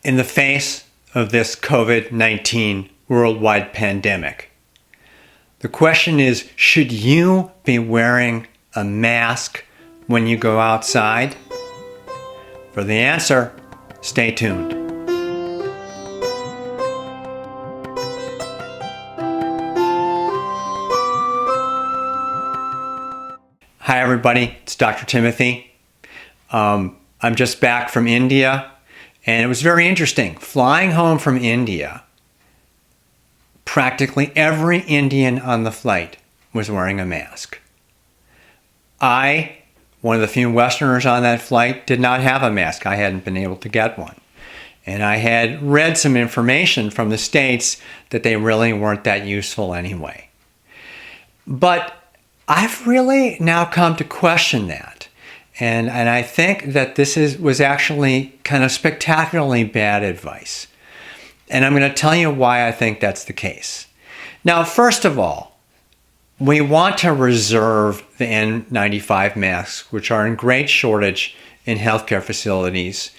In the face of this COVID-19 worldwide pandemic, the question is, should you be wearing a mask when you go outside? For the answer, stay tuned. Hi everybody, it's Dr. Timothy. I'm just back from India, and it was very interesting. Flying home from India, practically every Indian on the flight was wearing a mask. I, one of the few Westerners on that flight, did not have a mask. I hadn't been able to get one. And I had read some information from the States that they really weren't that useful anyway. But I've really now come to question that. And I think that this was actually kind of spectacularly bad advice. And I'm going to tell you why I think that's the case. Now, first of all, we want to reserve the N95 masks, which are in great shortage in healthcare facilities,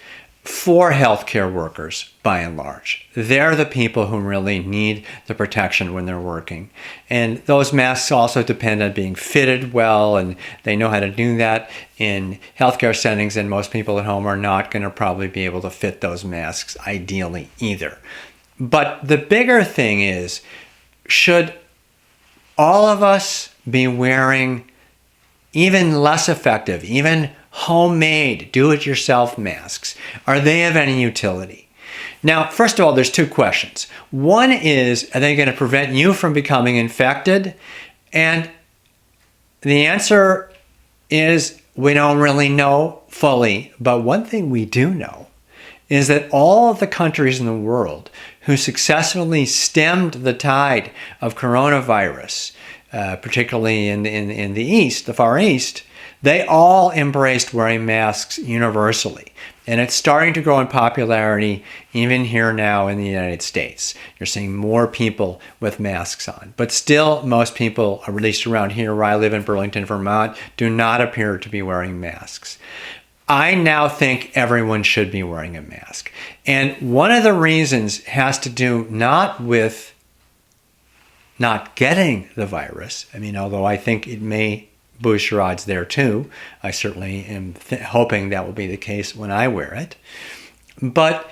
for healthcare workers, by and large. They're the people who really need the protection when they're working. And those masks also depend on being fitted well, and they know how to do that in healthcare settings, and most people at home are not going to probably be able to fit those masks ideally either. But the bigger thing is, should all of us be wearing even less effective, even homemade, do-it-yourself masks? Are they of any utility? Now, first of all, there's two questions. One is, are they going to prevent you from becoming infected? And the answer is, we don't really know fully. But one thing we do know is that all of the countries in the world who successfully stemmed the tide of coronavirus, particularly in the East, the Far East, they all embraced wearing masks universally. And it's starting to grow in popularity even here now in the United States. You're seeing more people with masks on. But still, most people, at least around here where I live in Burlington, Vermont, do not appear to be wearing masks. I now think everyone should be wearing a mask. And one of the reasons has to do not with not getting the virus. I mean, although I think it may boost your odds there too. I certainly am hoping that will be the case when I wear it. But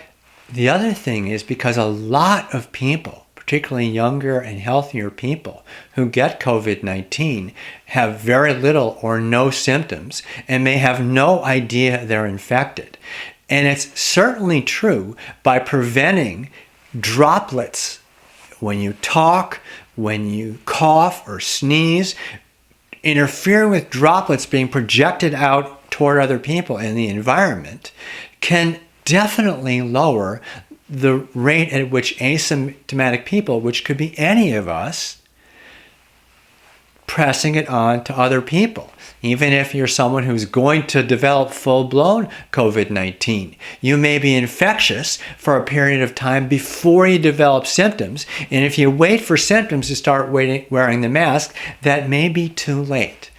the other thing is because a lot of people, particularly younger and healthier people who get COVID-19, have very little or no symptoms and may have no idea they're infected. And it's certainly true by preventing droplets when you talk, when you cough or sneeze, interfering with droplets being projected out toward other people in the environment can definitely lower the rate at which asymptomatic people, which could be any of us, passing it on to other people. Even if you're someone who's going to develop full-blown COVID-19, you may be infectious for a period of time before you develop symptoms. And if you wait for symptoms to start wearing the mask, that may be too late.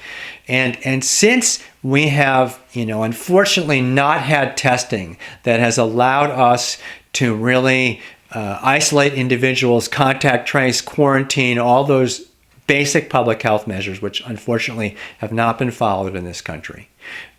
And since we have, unfortunately not had testing that has allowed us to really isolate individuals, contact trace, quarantine, all those basic public health measures, which unfortunately have not been followed in this country,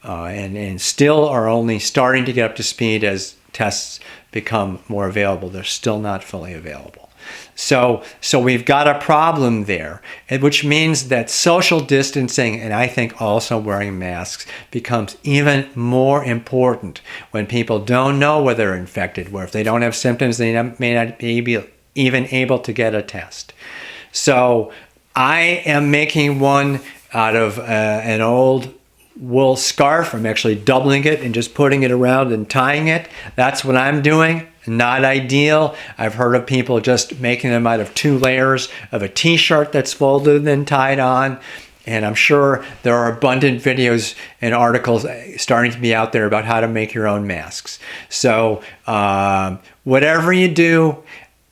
and still are only starting to get up to speed as tests become more available. They're still not fully available. So we've got a problem there, which means that social distancing, and I think also wearing masks, becomes even more important when people don't know whether they're infected, where if they don't have symptoms, they may not be even able to get a test. So I am making one out of an old wool scarf. I'm actually doubling it and just putting it around and tying it. That's what I'm doing. Not ideal. I've heard of people just making them out of 2 layers of a t-shirt that's folded and then tied on. And I'm sure there are abundant videos and articles starting to be out there about how to make your own masks. So whatever you do,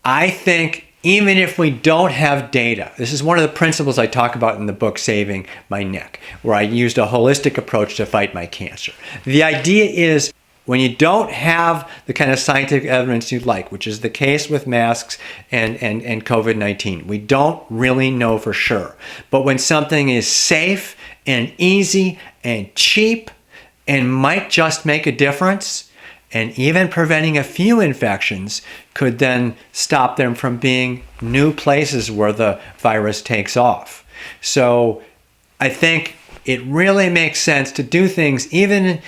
I think even if we don't have data. This is one of the principles I talk about in the book, Saving My Neck, where I used a holistic approach to fight my cancer. The idea is when you don't have the kind of scientific evidence you'd like, which is the case with masks and COVID-19. We don't really know for sure. But when something is safe and easy and cheap and might just make a difference, and even preventing a few infections could then stop them from being new places where the virus takes off. So I think it really makes sense to do things even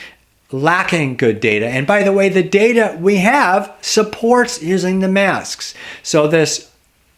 lacking good data. And by the way, the data we have supports using the masks. So this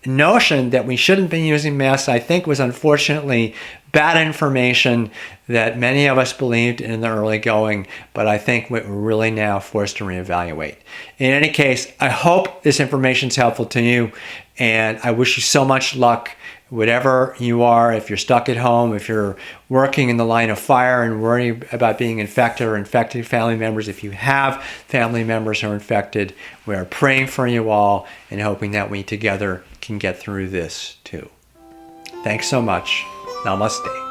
notion that we shouldn't be using masks, I think, was unfortunately bad information that many of us believed in the early going, but I think we're really now forced to reevaluate. In any case, I hope this information is helpful to you, and I wish you so much luck, whatever you are. If you're stuck at home, if you're working in the line of fire and worrying about being infected or infected family members, if you have family members who are infected, we are praying for you all and hoping that we together can get through this too. Thanks so much. Namaste.